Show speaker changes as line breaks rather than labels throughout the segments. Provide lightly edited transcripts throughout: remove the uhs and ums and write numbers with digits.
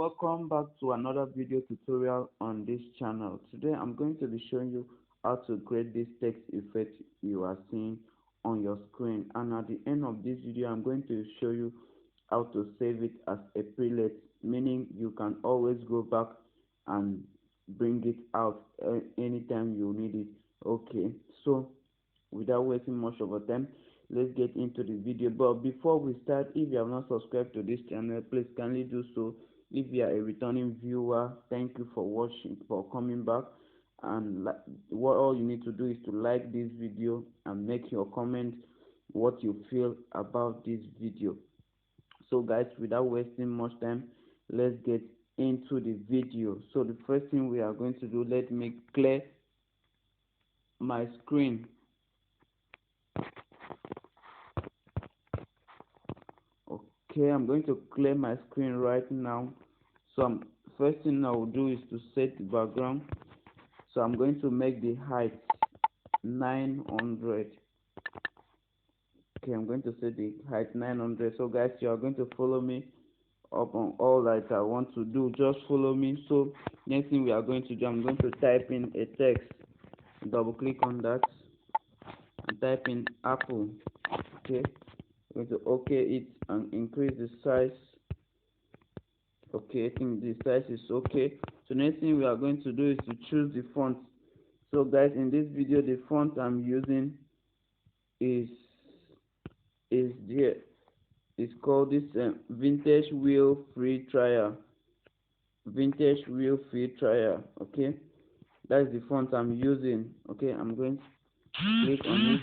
Welcome back to another video tutorial on this channel. Today I'm going to be showing you how to create this text effect you are seeing on your screen, and at the end of this video I'm going to show you how to save it as a preset, meaning you can always go back and bring it out anytime you need it. Okay, so without wasting much of our time, let's get into the video. But before we start, if you have not subscribed to this channel, please kindly do so. If you are a returning viewer, thank you for watching, for coming back. And what all you need to do is to like this video and make your comment what you feel about this video. So guys, without wasting much time, let's get into the video. So the first thing we are going to do, let me clear my screen. Okay, I'm going to clear my screen right now. So first thing I will do is to set the background. So I'm going to make the height 900. Okay, I'm going to set the height 900. So guys, you are going to follow me up on all that I want to do. Just follow me. So next thing we are going to do, I'm going to type in a text. Double click on that and type in apple. Okay, I'm going to OK it and increase the size. Okay, I think the size is okay. So next thing we are going to do is to choose the font. So guys, in this video the font I'm using is there. It's called this vintage wheel free trial. Vintage wheel free trial. Okay, that's the font I'm using. Okay, I'm going to click on it.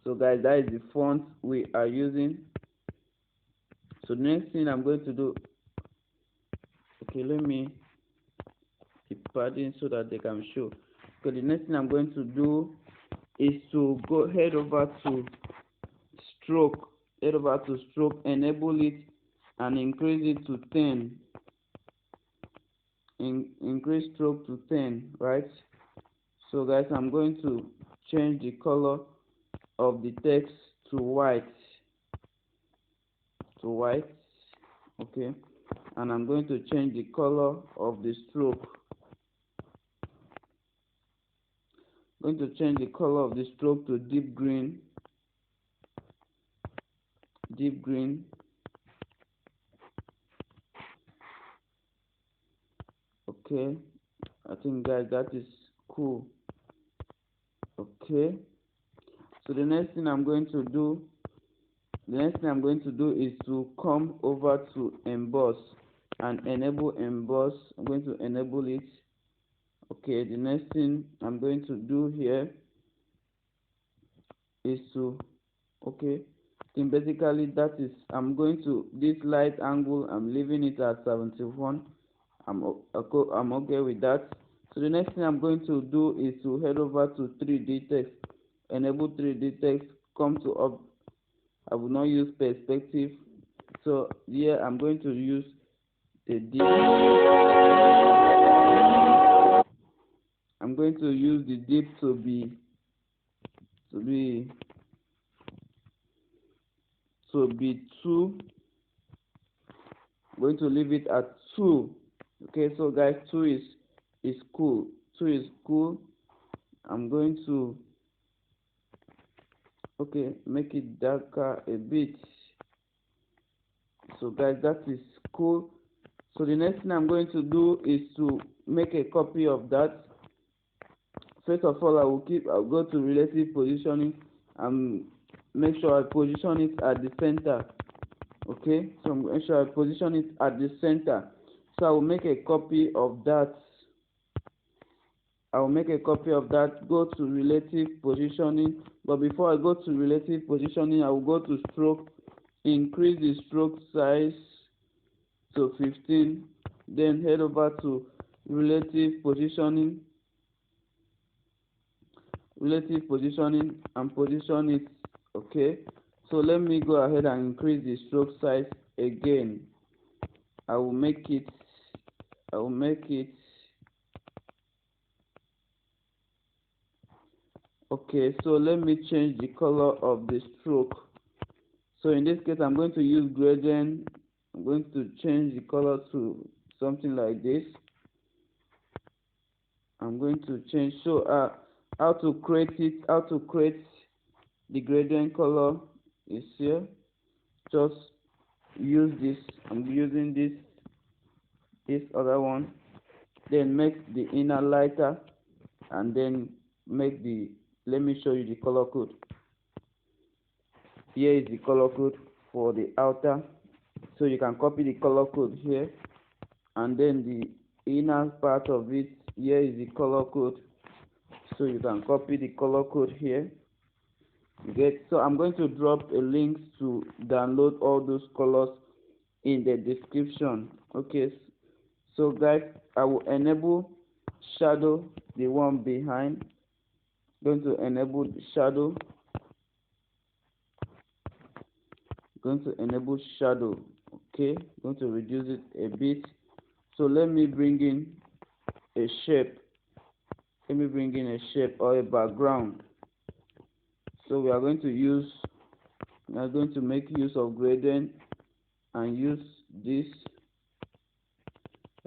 So guys, that is the font we are using. So the next thing I'm going to do, okay, let me keep padding so that they can show. Okay, the next thing I'm going to do is to head over to stroke, enable it and increase it to 10. Increase stroke to 10, right? So guys, I'm going to change the color of the text to white. Okay, and I'm going to change the color of the stroke. I'm going to change the color of the stroke to deep green. Okay, I think guys, that is cool. Okay, so the next thing I'm going to do is to come over to emboss and enable emboss. I'm going to enable it. Okay, the next thing I'm going to do here is to, okay, then basically that is, I'm going to, this light angle, I'm leaving it at 71. I'm okay with that. So the next thing I'm going to do is to head over to 3D text, enable 3D text, come to up. I will not use perspective. So here I'm going to use the dip. I'm going to use the dip to be two. I'm going to leave it at 2. Okay, so guys, 2 is cool. 2 is cool. I'm going to, okay, make it darker a bit. So guys, that is cool. So the next thing I'm going to do is to make a copy of that. First of all, I'll go to relative positioning and make sure I position it at the center. Okay, so I'm going to make sure I position it at the center. So I will make a copy of that. Go to relative positioning. But before I go to relative positioning, I will go to stroke, increase the stroke size to 15, then head over to relative positioning and position it. Okay, so let me go ahead and increase the stroke size again. I will make it okay. So let me change the color of the stroke. So in this case I'm going to use gradient I'm going to change the color to something like this. I'm going to change. So how to create it, how to create the gradient color is here. Just use this. I'm using this other one. Then make the inner lighter, and then make the, let me show you the color code. Here is the color code for the outer, so you can copy the color code here, and then the inner part of it, here is the color code, so you can copy the color code here. You get? So I'm going to drop a link to download all those colors in the description. Okay, so guys, I will enable shadow, the one behind. Going to enable the shadow. Going to enable shadow. Okay, going to reduce it a bit. So let me bring in a shape. Let me bring in a shape or a background. So we are going to make use of gradient and use this.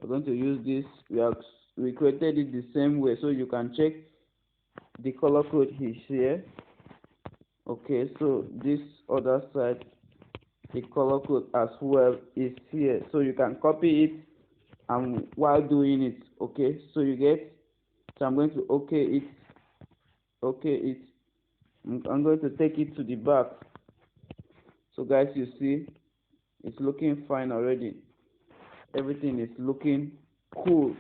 We're going to use this. We created it the same way, so you can check the color code is here. Okay, so this other side, the color code as well is here, so you can copy it and while doing it. Okay, so you get. So I'm going to okay it. I'm going to take it to the back. So guys, you see it's looking fine already. Everything is looking cool.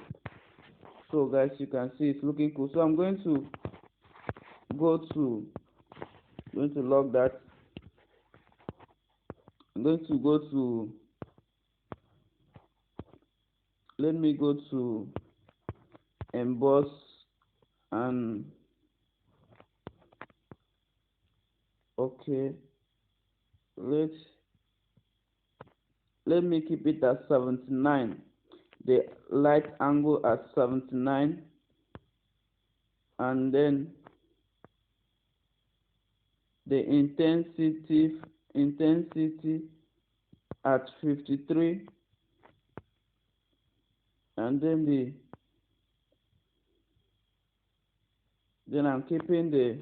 So guys, you can see it's looking cool. So I'm going to log that. I'm going to go to, let me go to emboss, and okay, let me keep it at 79, the light angle at 79, and then the intensity at 53, and then I'm keeping the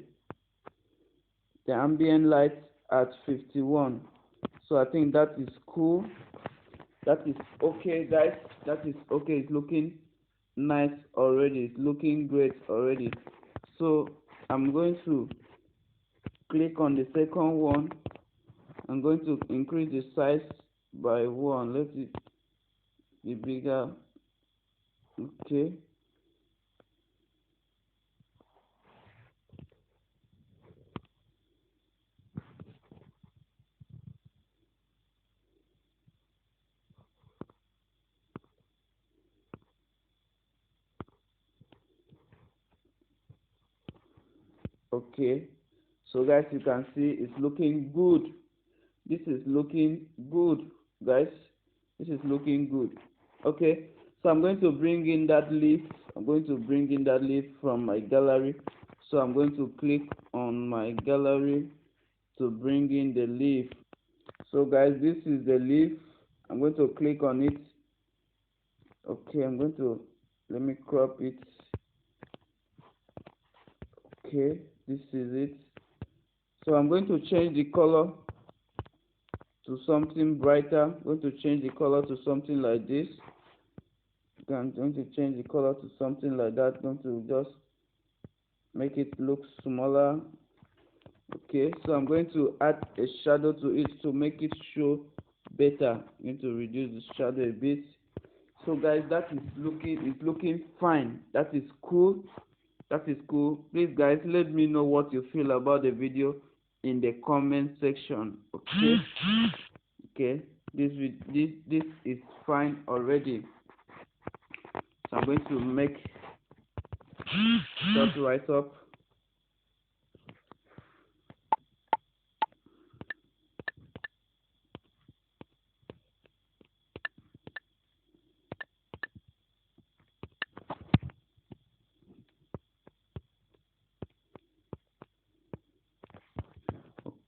ambient light at 51. So I think that is cool. That is okay, guys. That is okay. It's looking nice already. It's looking great already. So I'm going to click on the second one. I'm going to increase the size by 1. Let it be bigger. Okay. Okay, so guys, you can see it's looking good. This is looking good, guys. This is looking good. Okay, so I'm going to bring in that leaf. I'm going to bring in that leaf from my gallery. So I'm going to click on my gallery to bring in the leaf. So guys, this is the leaf. I'm going to click on it. Okay, I'm going to, let me crop it. Okay, this is it. So I'm going to change the color to something brighter. I'm going to change the color to something like this. I'm going to change the color to something like that. I'm going to just make it look smaller. Okay, so I'm going to add a shadow to it to make it show better. I'm going to reduce the shadow a bit. So guys, that is looking fine. That is cool. That is cool. Please guys, let me know what you feel about the video in the comment section. Okay. Okay, this is fine already. So I'm going to make that right up.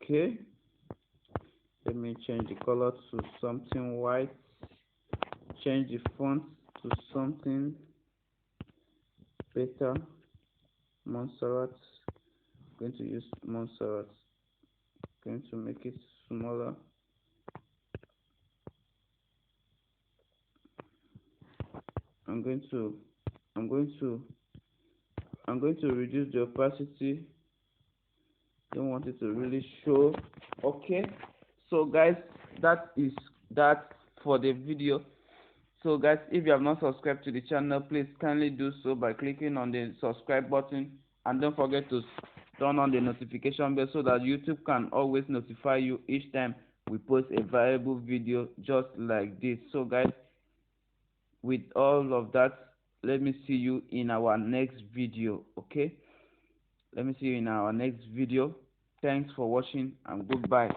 Okay, let me me change the color to something white, change the font to something better. Montserrat, going to use Montserrat, going to make it smaller. I'm going to reduce the opacity. Don't want it to really show. Okay, so guys, that is that for the video. So guys, if you have not subscribed to the channel, please kindly do so by clicking on the subscribe button, and don't forget to turn on the notification bell so that YouTube can always notify you each time we post a valuable video just like this. So guys, with all of that, let me see you in our next video. Okay, let me see you in our next video. Thanks for watching and goodbye.